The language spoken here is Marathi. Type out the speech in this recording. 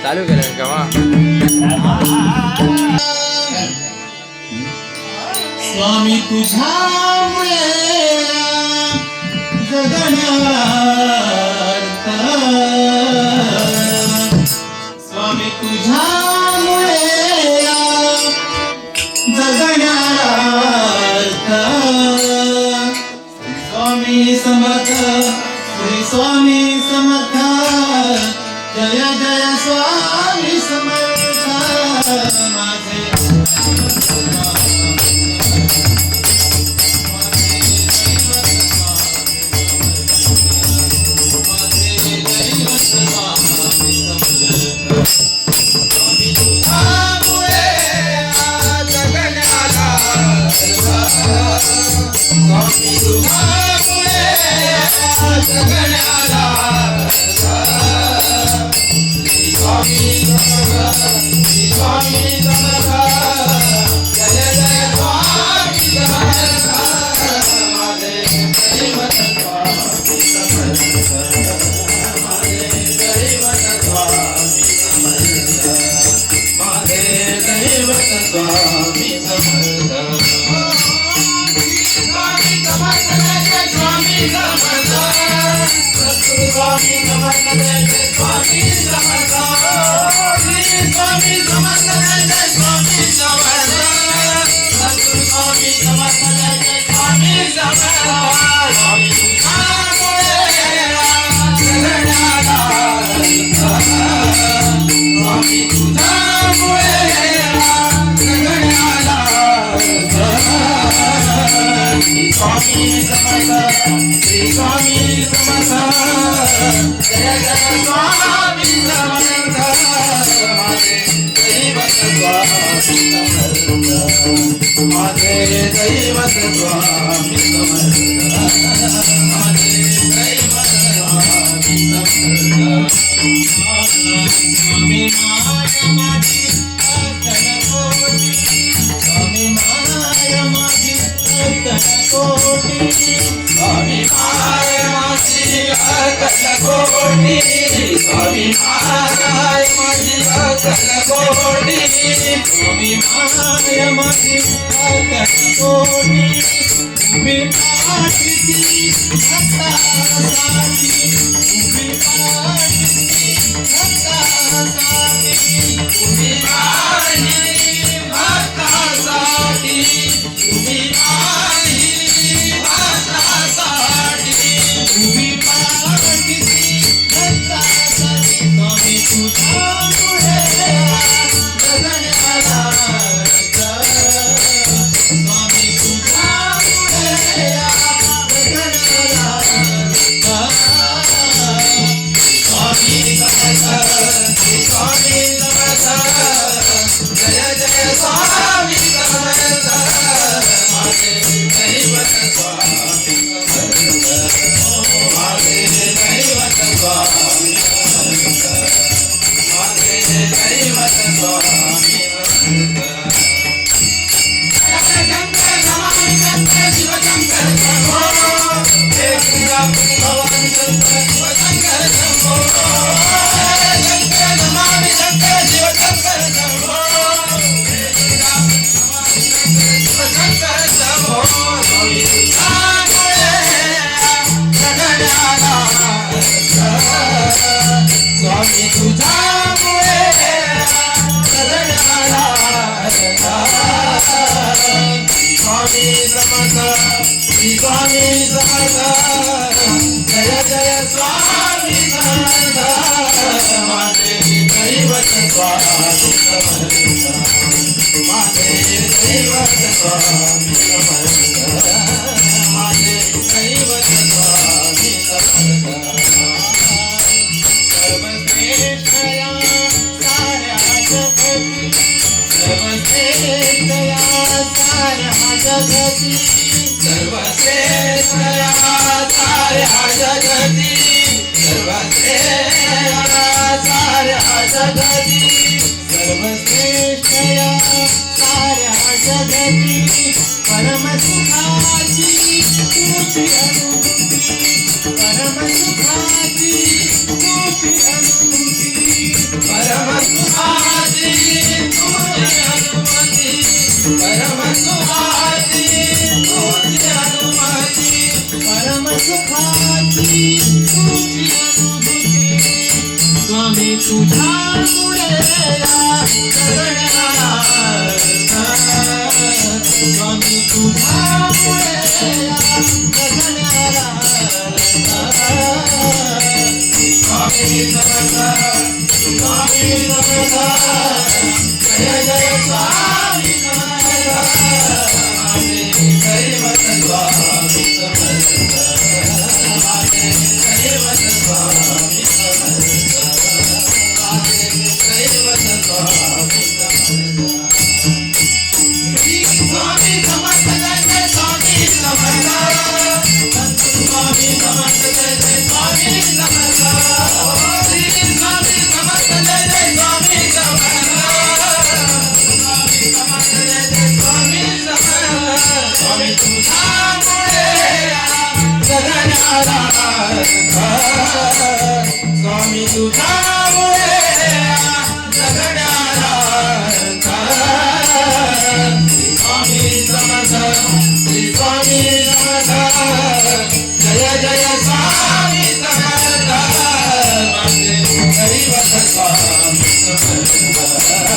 चालू केलं का स्वामी तुझ्यामुळे जगण्यात स्वामी तुझ्यामुळे जगण्यात स्वामी समर्थ श्री स्वामी समर्थ जय जय स्वामी समर्थ माझे सर्वश्रेष्ठ जगती परम सुखाची तुझी अनुभूती परम सुखाची तुझी अनुभूती परम सुखाची तुझी अनुभूती परम सुखाची तुझी अनुभूती परम सुखाची तुझी अनुभूती स्वामी तुझ्यामुळे जगण्याला स्वामी तुझ्यामुळे जगण्याला स्वामी समर्थ स्वामी समर्थ जय जय स्वामी समर्थ माझे दैवत स्वामी समर्थ माझे दैवत स्वामी समर्थ माझे दैवत स्वामी समर्थ स्वामी समर्थ जय जय स्वामी समर्थ स्वामी समर्थ जय जय स्वामी समर्थ स्वामी समर्थ जय जय स्वामी समर्थ स्वामी समर्थ जय जय स्वामी समर्थ स्वामी तुझ्यामुळे जगण्याला स्वामी तुझ्यामुळे जगण्याला स्वामी समर्थ श्री स्वामी समर्थ जय जय स्वामी समर्थ माझे दैवत स्वामी समर्थ